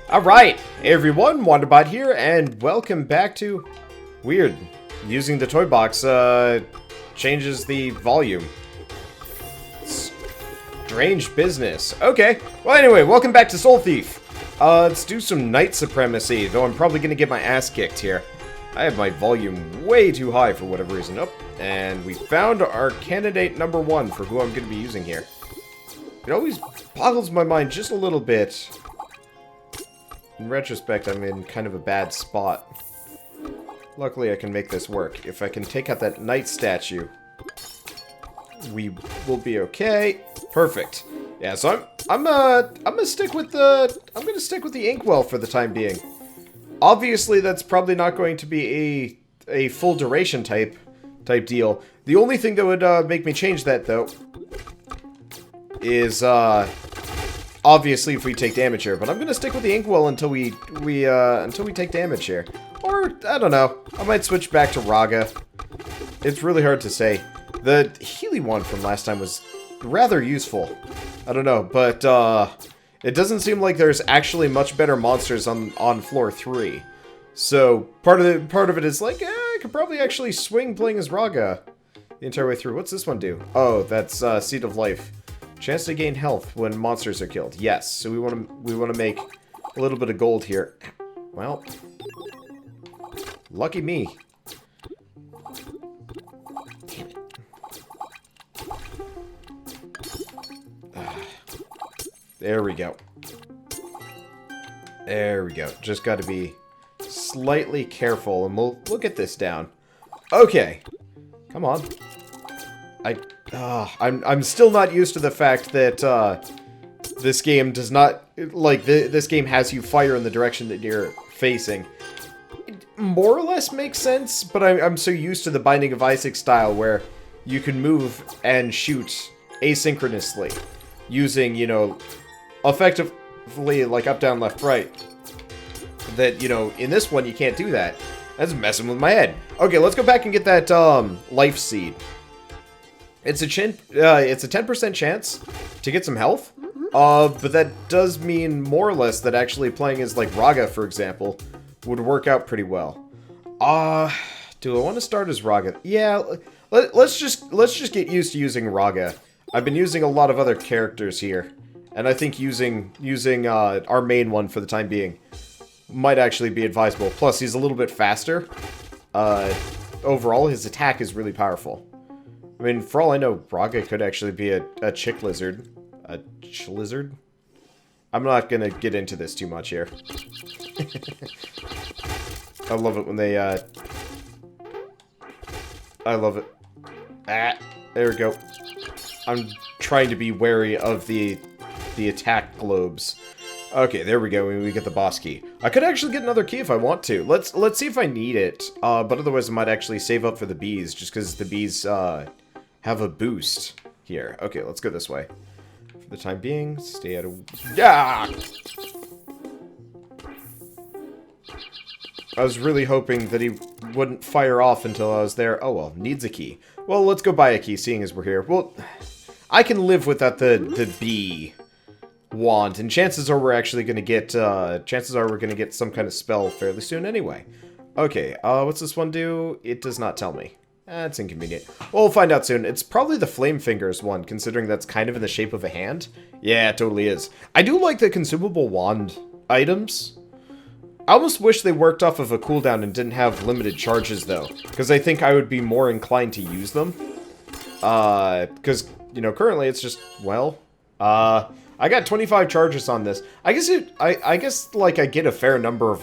Alright, hey everyone, Wanderbot here, and welcome back to... Weird. Using the toy box, changes the volume. Strange business. Okay, well anyway, welcome back to Soul Thief. Let's do some Knight Supremacy, though I'm probably gonna get my ass kicked here. I have my volume way too high for whatever reason. Oh, and we found our candidate number one for who I'm gonna be using here. It always boggles my mind just a little bit. In retrospect, I'm in kind of a bad spot. Luckily, I can make this work. If I can take out that knight statue, we will be okay. Perfect. Yeah, so I'm gonna stick with the inkwell for the time being. Obviously, that's probably not going to be a full duration type deal. The only thing that would make me change that though is obviously if we take damage here, but I'm gonna stick with the inkwell until we take damage here. Or I don't know, I might switch back to Raga. It's really hard to say. The Healy one from last time was rather useful. I don't know, but it doesn't seem like there's actually much better monsters on floor 3. So part of it is like, I could probably actually swing playing as Raga the entire way through. What's this one do? Oh, that's Seed of Life. Chance to gain health when monsters are killed. Yes, so we want to make a little bit of gold here. Well, lucky me. Damn it. There we go. There we go. Just got to be slightly careful, and we'll get this down. Okay, come on. I'm still not used to the fact that this game does not, like, this game has you fire in the direction that you're facing. It more or less makes sense, but I'm so used to the Binding of Isaac style where you can move and shoot asynchronously using, you know, effectively like up, down, left, right. That, you know, in this one you can't do that. That's messing with my head. Okay, let's go back and get that life seed. It's a 10% chance to get some health, but that does mean more or less that actually playing as like Raga, for example, would work out pretty well. Do I want to start as Raga? Yeah, let's just get used to using Raga. I've been using a lot of other characters here, and I think using our main one for the time being might actually be advisable. Plus, he's a little bit faster. Overall, his attack is really powerful. I mean, for all I know, Raga could actually be a chick lizard. A chlizard? I'm not gonna get into this too much here. I love it when they, I love it. Ah, there we go. I'm trying to be wary of the attack globes. Okay, there we go, we get the boss key. I could actually get another key if I want to. Let's see if I need it. But otherwise I might actually save up for the bees, just because the bees, have a boost here. Okay, let's go this way. For the time being, stay out of... Yeah! I was really hoping that he wouldn't fire off until I was there. Oh well, needs a key. Well, let's go buy a key, seeing as we're here. Well, I can live without the bee wand, and chances are we're actually gonna get, we're gonna get some kind of spell fairly soon anyway. Okay, what's this one do? It does not tell me. That's inconvenient. Well, we'll find out soon. It's probably the Flame Fingers one, considering that's kind of in the shape of a hand. Yeah, it totally is. I do like the consumable wand items. I almost wish they worked off of a cooldown and didn't have limited charges, though. Because I think I would be more inclined to use them. Because, you know, currently it's just, well... I got 25 charges on this. I guess, like, I get a fair number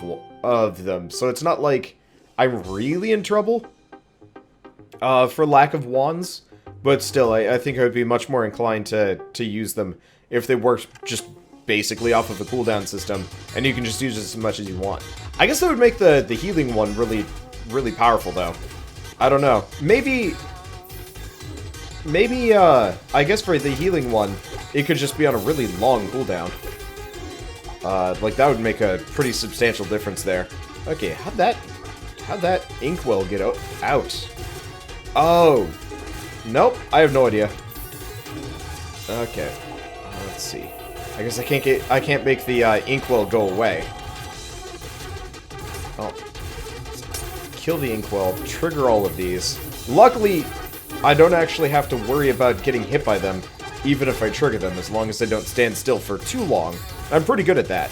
of them. So it's not like I'm really in trouble. For lack of wands, but still, I think I would be much more inclined to use them if they worked just basically off of a cooldown system, and you can just use it as much as you want. I guess that would make the healing one really, really powerful, though. I don't know. Maybe, I guess for the healing one, it could just be on a really long cooldown. Like, that would make a pretty substantial difference there. Okay, how'd that inkwell get out? Oh, nope, I have no idea. Okay, let's see. I guess I can't make the inkwell go away. Oh. Kill the inkwell, trigger all of these. Luckily, I don't actually have to worry about getting hit by them, even if I trigger them, as long as they don't stand still for too long. I'm pretty good at that.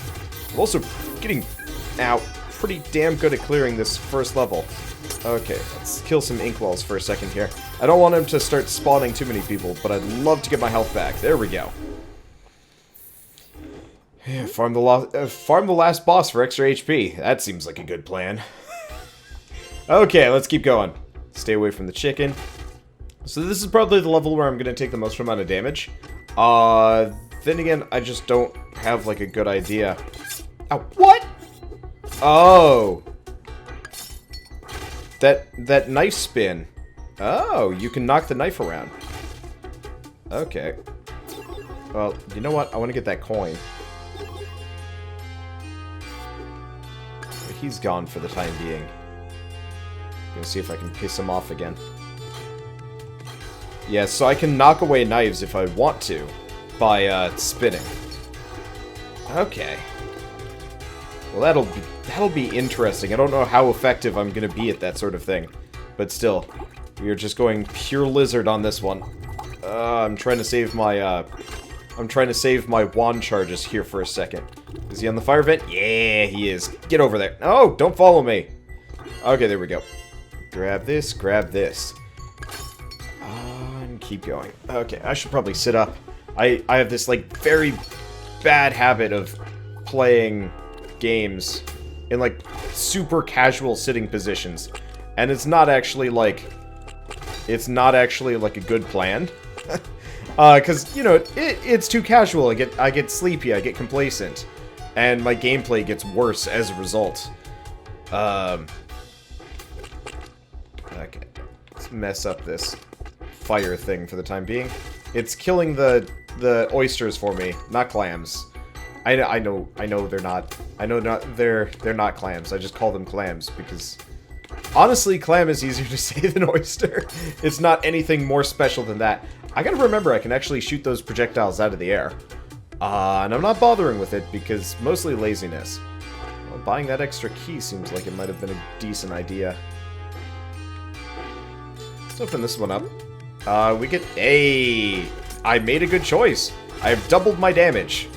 I'm also getting out pretty damn good at clearing this first level. Okay, let's kill some inkwells for a second here. I don't want him to start spawning too many people, but I'd love to get my health back. There we go. Yeah, farm the last boss for extra HP. That seems like a good plan. Okay, let's keep going. Stay away from the chicken. So this is probably the level where I'm going to take the most amount of damage. Then again, I just don't have, like, a good idea. Ow, what? Oh. That knife spin. Oh, you can knock the knife around. Okay. Well, you know what? I want to get that coin. He's gone for the time being. I'm gonna see if I can piss him off again. Yeah, so I can knock away knives if I want to by spinning. Okay. Well, that'll be interesting. I don't know how effective I'm gonna be at that sort of thing, but still, we are just going pure lizard on this one. I'm trying to save my wand charges here for a second. Is he on the fire vent? Yeah, he is. Get over there. Oh, don't follow me. Okay, there we go. Grab this, grab this. And keep going. Okay, I should probably sit up. I have this, like, very bad habit of playing games in, like, super casual sitting positions. And it's not actually, like, a good plan. Because, you know, it's too casual. I get sleepy, I get complacent. And my gameplay gets worse as a result. Okay. Let's mess up this fire thing for the time being. It's killing the oysters for me, not clams. I know they're not. They're not clams. I just call them clams because honestly, clam is easier to say than oyster. It's not anything more special than that. I gotta remember I can actually shoot those projectiles out of the air. And I'm not bothering with it because mostly laziness. Well, buying that extra key seems like it might have been a decent idea. Let's open this one up. We get... Hey! I made a good choice. I've doubled my damage.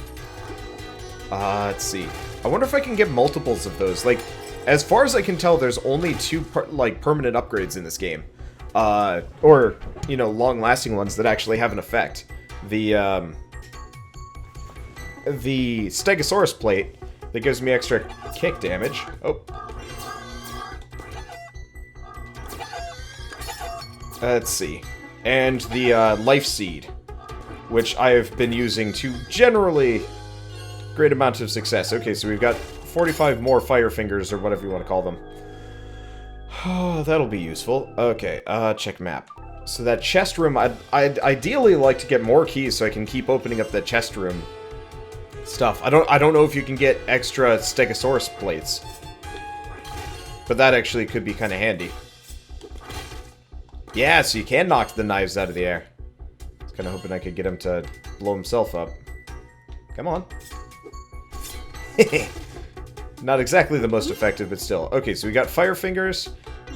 Let's see. I wonder if I can get multiples of those. Like, as far as I can tell, there's only two, permanent upgrades in this game. Or, you know, long-lasting ones that actually have an effect. The Stegosaurus plate that gives me extra kick damage. Oh. Let's see. And the life seed, which I have been using to generally great amount of success. Okay, so we've got 45 more fire fingers, or whatever you want to call them. Oh, that'll be useful. Okay, check map. So that chest room, I'd ideally like to get more keys so I can keep opening up that chest room stuff. I don't know if you can get extra Stegosaurus plates, but that actually could be kind of handy. Yeah, so you can knock the knives out of the air. I was kind of hoping I could get him to blow himself up. Come on. Not exactly the most effective, but still. Okay, so we got fire fingers,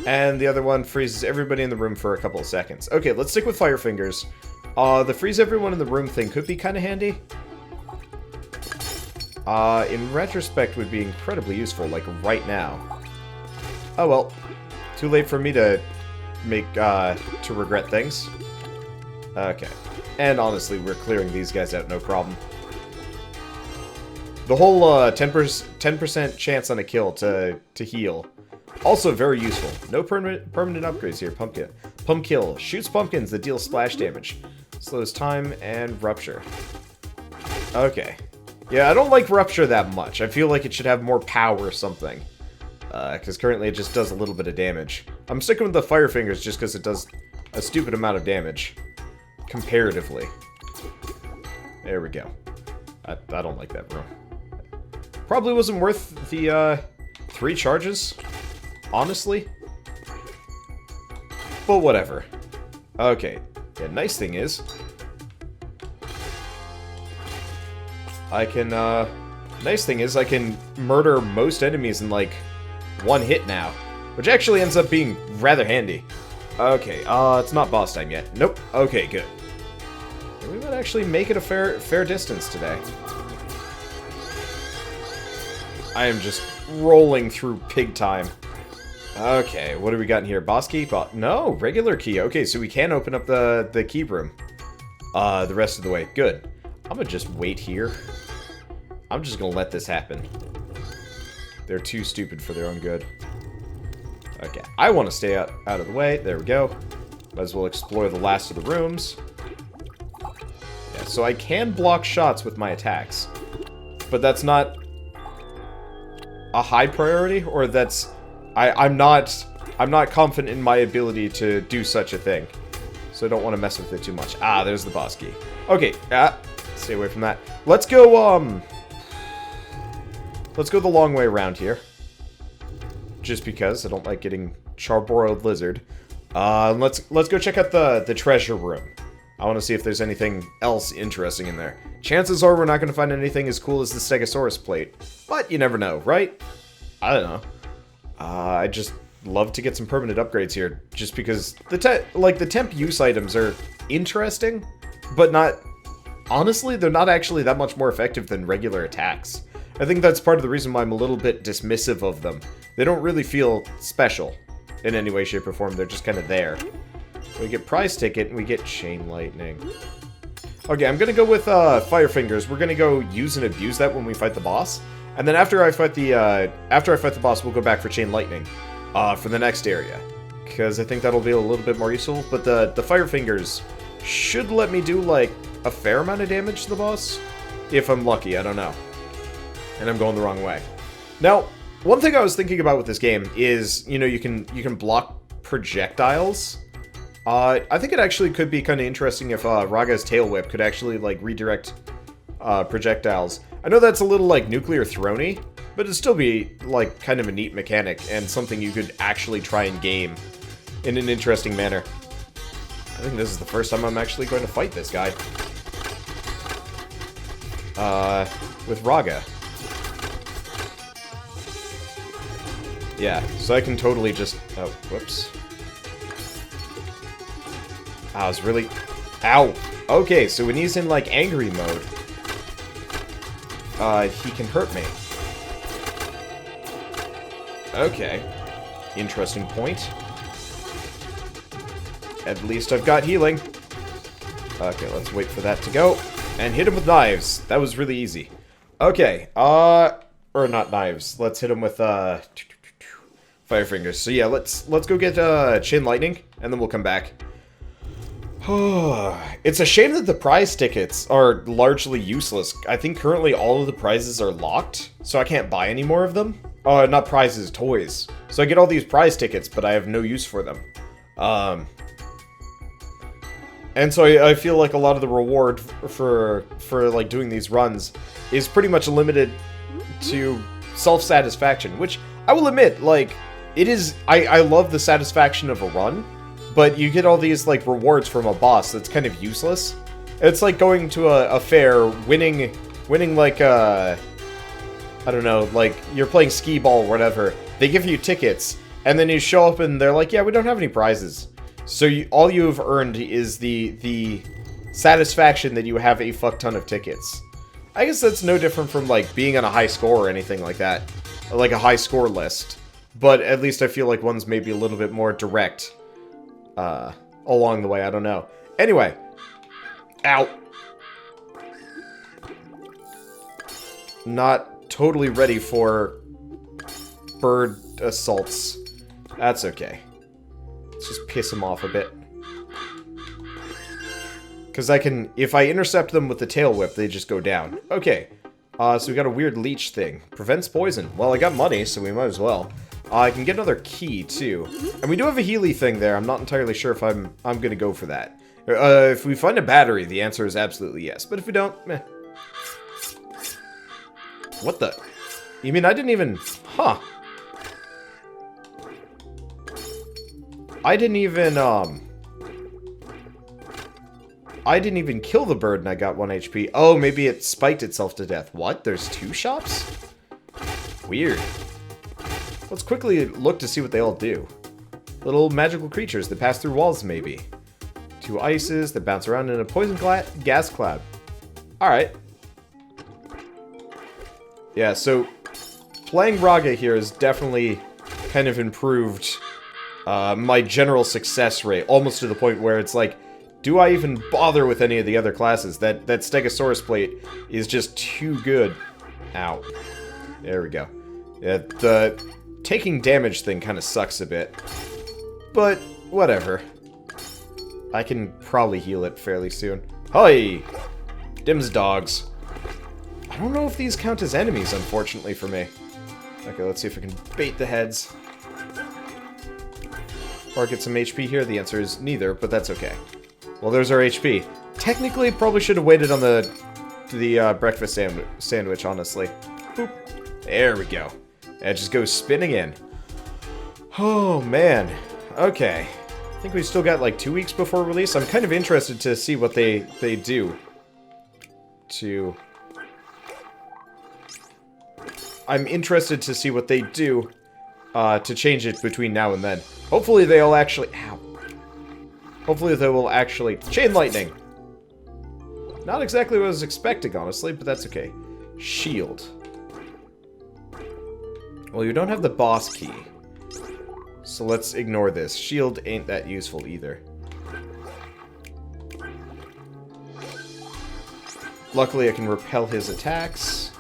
and the other one freezes everybody in the room for a couple of seconds. Okay, let's stick with fire fingers. The freeze everyone in the room thing could be kind of handy. In retrospect would be incredibly useful, like right now. Oh well. Too late for me to to regret things. Okay. And honestly, we're clearing these guys out no problem. The whole 10% chance on a kill to heal. Also very useful. No permanent upgrades here. Pump kill. Shoots pumpkins that deal splash damage. Slows time and rupture. Okay. Yeah, I don't like rupture that much. I feel like it should have more power or something. Because currently it just does a little bit of damage. I'm sticking with the fire fingers just because it does a stupid amount of damage. Comparatively. There we go. I don't like that room. Probably wasn't worth the 3 charges, honestly. But whatever. Okay. The nice thing is, I can, nice thing is I can murder most enemies in, like, one hit now. Which actually ends up being rather handy. Okay, it's not boss time yet. Nope. Okay, good. We might actually make it a fair distance today. I am just rolling through pig time. Okay, what do we got in here? Boss key? No, regular key. Okay, so we can open up the key room. The rest of the way. Good. I'm gonna just wait here. I'm just gonna let this happen. They're too stupid for their own good. Okay, I want to stay out of the way. There we go. Might as well explore the last of the rooms. Yeah, so I can block shots with my attacks. But that's not a high priority, or that's... I'm not confident in my ability to do such a thing. So I don't want to mess with it too much. Ah, there's the boss key. Okay, stay away from that. Let's go, let's go the long way around here. Just because I don't like getting charbroiled lizard. Let's go check out the treasure room. I want to see if there's anything else interesting in there. Chances are we're not going to find anything as cool as the Stegosaurus plate. But you never know, right? I don't know. I just love to get some permanent upgrades here. Just because the temp use items are interesting. But not... Honestly, they're not actually that much more effective than regular attacks. I think that's part of the reason why I'm a little bit dismissive of them. They don't really feel special in any way, shape, or form. They're just kind of there. We get prize ticket, and we get chain lightning. Okay, I'm gonna go with fire fingers. We're gonna go use and abuse that when we fight the boss, and then after I fight the boss, we'll go back for chain lightning for the next area, because I think that'll be a little bit more useful. But the fire fingers should let me do like a fair amount of damage to the boss, if I'm lucky. I don't know, and I'm going the wrong way. Now, one thing I was thinking about with this game is, you know, you can block projectiles. I think it actually could be kind of interesting if Raga's tail whip could actually like redirect projectiles. I know that's a little like nuclear throny, but it'd still be like kind of a neat mechanic and something you could actually try and game in an interesting manner. I think this is the first time I'm actually going to fight this guy. With Raga. Yeah, so I can totally just... Oh, whoops. I was really... Ow! Okay, so when he's in, like, angry mode, he can hurt me. Okay. Interesting point. At least I've got healing. Okay, let's wait for that to go. And hit him with knives. That was really easy. Okay, or not knives. Let's hit him with, fire fingers. So yeah, let's go get, chain lightning, and then we'll come back. It's a shame that the prize tickets are largely useless. I think currently all of the prizes are locked, so I can't buy any more of them. Not prizes, toys. So I get all these prize tickets, but I have no use for them. And so I feel like a lot of the reward for like doing these runs is pretty much limited to self-satisfaction, which I will admit, like, it is, I love the satisfaction of a run, but you get all these, like, rewards from a boss that's kind of useless. It's like going to a fair, winning, like, I don't know, like, you're playing skee-ball or whatever, they give you tickets, and then you show up and they're like, yeah, we don't have any prizes. So all you've earned is the satisfaction that you have a fuck ton of tickets. I guess that's no different from, like, being on a high score or anything like that. Like a high score list. But at least I feel like one's maybe a little bit more direct along the way. I don't know. Anyway. Ow. Not totally ready for bird assaults. That's okay. Let's just piss him off a bit. Because I can... If I intercept them with the tail whip, they just go down. Okay. So we got a weird leech thing. Prevents poison. Well, I got money, so we might as well. I can get another key, too. And we do have a Healy thing there. I'm not entirely sure if I'm gonna go for that. If we find a battery, the answer is absolutely yes. But if we don't, meh. What the? You mean I didn't even... Huh. I didn't even, I didn't even kill the bird and I got 1 HP. Oh, maybe it spiked itself to death. What? There's 2 shops? Weird. Let's quickly look to see what they all do. Little magical creatures that pass through walls, maybe. 2 ices that bounce around in a poison gas cloud. Alright. Yeah, so playing Raga here has definitely kind of improved my general success rate, almost to the point where it's like, do I even bother with any of the other classes? That Stegosaurus plate is just too good. Ow. There we go. Yeah, the taking damage thing kind of sucks a bit. But, whatever. I can probably heal it fairly soon. Hi! Dim's dogs. I don't know if these count as enemies, unfortunately, for me. Okay, let's see if I can bait the heads. Or get some HP here. The answer is neither, but that's okay. Well, there's our HP. Technically, probably should have waited on the breakfast sandwich, honestly. Boop. There we go. It just goes spinning in. Oh, man. Okay. I think we still got like 2 weeks before release. I'm kind of interested to see what they do. I'm interested to see what they do to change it between now and then. Hopefully they'll actually... Ow. Hopefully they will actually... Chain lightning! Not exactly what I was expecting, honestly, but that's okay. Shield. Well, you don't have the boss key. So let's ignore this. Shield ain't that useful either. Luckily, I can repel his attacks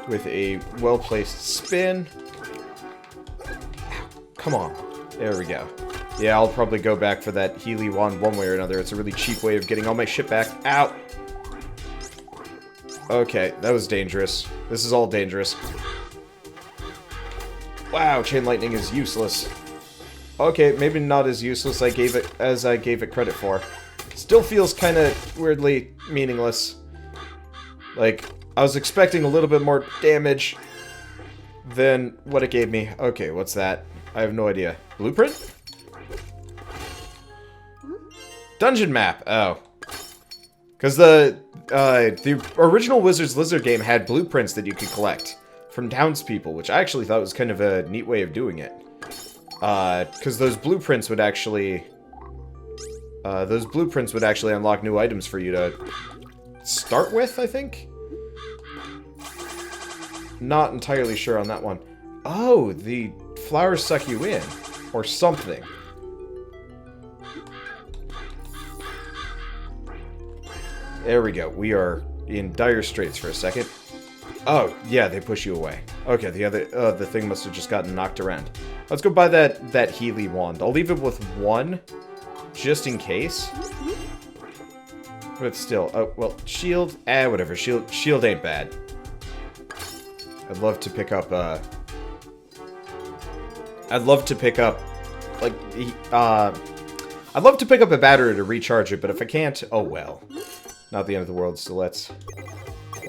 with a well-placed spin. Ow, come on. There we go. Yeah, I'll probably go back for that Healy Wand one way or another. It's a really cheap way of getting all my shit back. Ow! Okay, that was dangerous. This is all dangerous. Wow, Chain Lightning is useless. Okay, maybe not as useless as I gave it credit for. Still feels kind of weirdly meaningless. Like, I was expecting a little bit more damage than what it gave me. Okay, what's that? I have no idea. Blueprint? Dungeon map. Oh. Because the original Wizard's Lizard game had blueprints that you could collect from townspeople, which I actually thought was kind of a neat way of doing it. Because those blueprints would actually unlock new items for you to start with, I think? Not entirely sure on that one. Oh, the flowers suck you in. Or something. There we go. We are in dire straits for a second. Oh, yeah, they push you away. Okay, the thing must have just gotten knocked around. Let's go buy that Healy Wand. I'll leave it with 1, just in case. But still, oh, well, shield, whatever, shield ain't bad. I'd love to pick up, I'd love to pick up a battery to recharge it, but if I can't, oh well. Not the end of the world, so let's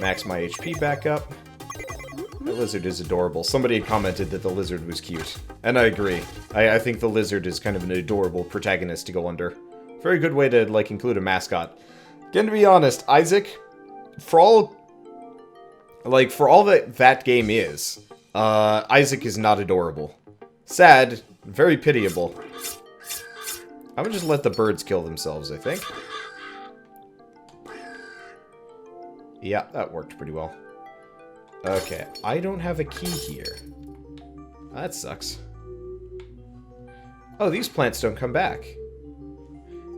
max my HP back up. The lizard is adorable. Somebody had commented that the lizard was cute. And I agree. I think the lizard is kind of an adorable protagonist to go under. Very good way to, like, include a mascot. Again, to be honest, Isaac, for all that game is, Isaac is not adorable. Sad, very pitiable. I'm gonna just let the birds kill themselves, I think. Yeah, that worked pretty well. Okay, I don't have a key here. That sucks. Oh, these plants don't come back.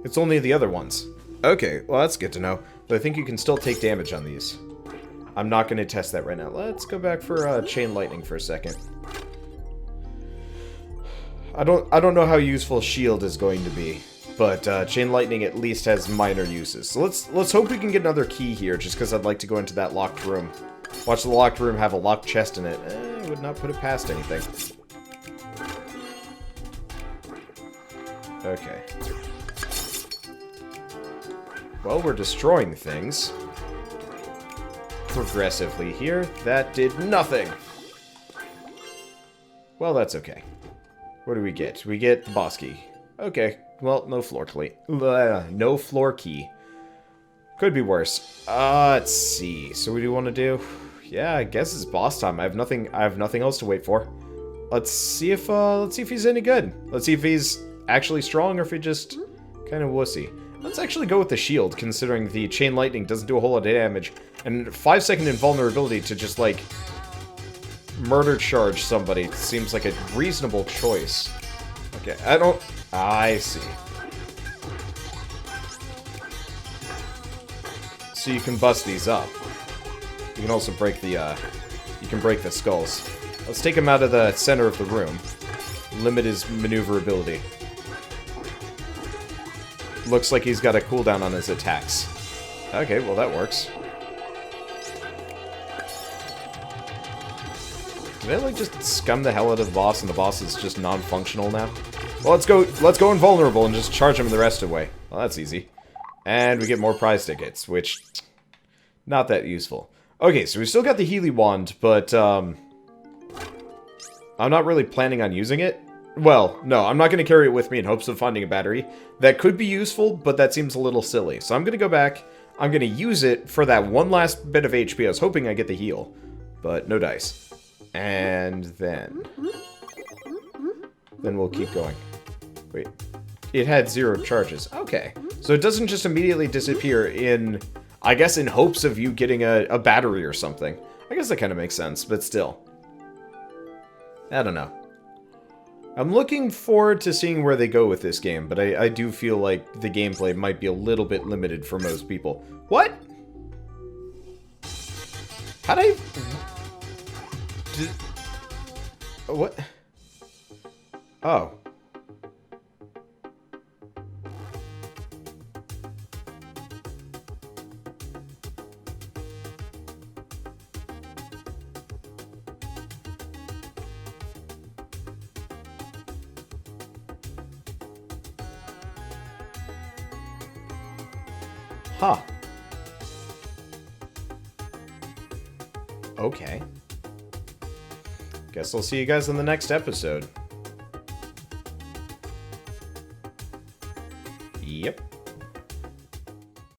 It's only the other ones. Okay, well that's good to know. But I think you can still take damage on these. I'm not going to test that right now. Let's go back for Chain Lightning for a second. I don't know how useful Shield is going to be. But Chain Lightning at least has minor uses. So let's hope we can get another key here, just because I'd like to go into that locked room. Watch the locked room have a locked chest in it. I would not put it past anything. Okay. Well, we're destroying things. Progressively here. That did nothing. Well, that's okay. What do we get? We get the boss key. Okay, Well, no floor key. No floor key. Could be worse. Let's see. So what do you want to do? Yeah, I guess it's boss time. I have nothing else to wait for. Let's see if he's any good. Let's see if he's actually strong or if he just kind of wussy. Let's actually go with the shield, considering the chain lightning doesn't do a whole lot of damage. And 5-second invulnerability to just, like, murder charge somebody seems like a reasonable choice. Okay, I see. So you can bust these up. You can also break the, you can break the skulls. Let's take him out of the center of the room. Limit his maneuverability. Looks like he's got a cooldown on his attacks. Okay, well that works. Did I, like, just scum the hell out of the boss and the boss is just non-functional now? Well, let's go invulnerable and just charge him the rest of the way. Well, that's easy. And we get more prize tickets, which... not that useful. Okay, so we still got the Healy Wand, but, I'm not really planning on using it. Well, no, I'm not going to carry it with me in hopes of finding a battery. That could be useful, but that seems a little silly. So I'm going to go back. I'm going to use it for that one last bit of HP. I was hoping I get the heal, but no dice. And then we'll keep going. Wait, it had 0 charges. Okay, so it doesn't just immediately disappear in, I guess, in hopes of you getting a battery or something. I guess that kind of makes sense, but still. I don't know. I'm looking forward to seeing where they go with this game, but I do feel like the gameplay might be a little bit limited for most people. What? How'd I... What? Oh. Huh. Okay. Guess I'll see you guys in the next episode.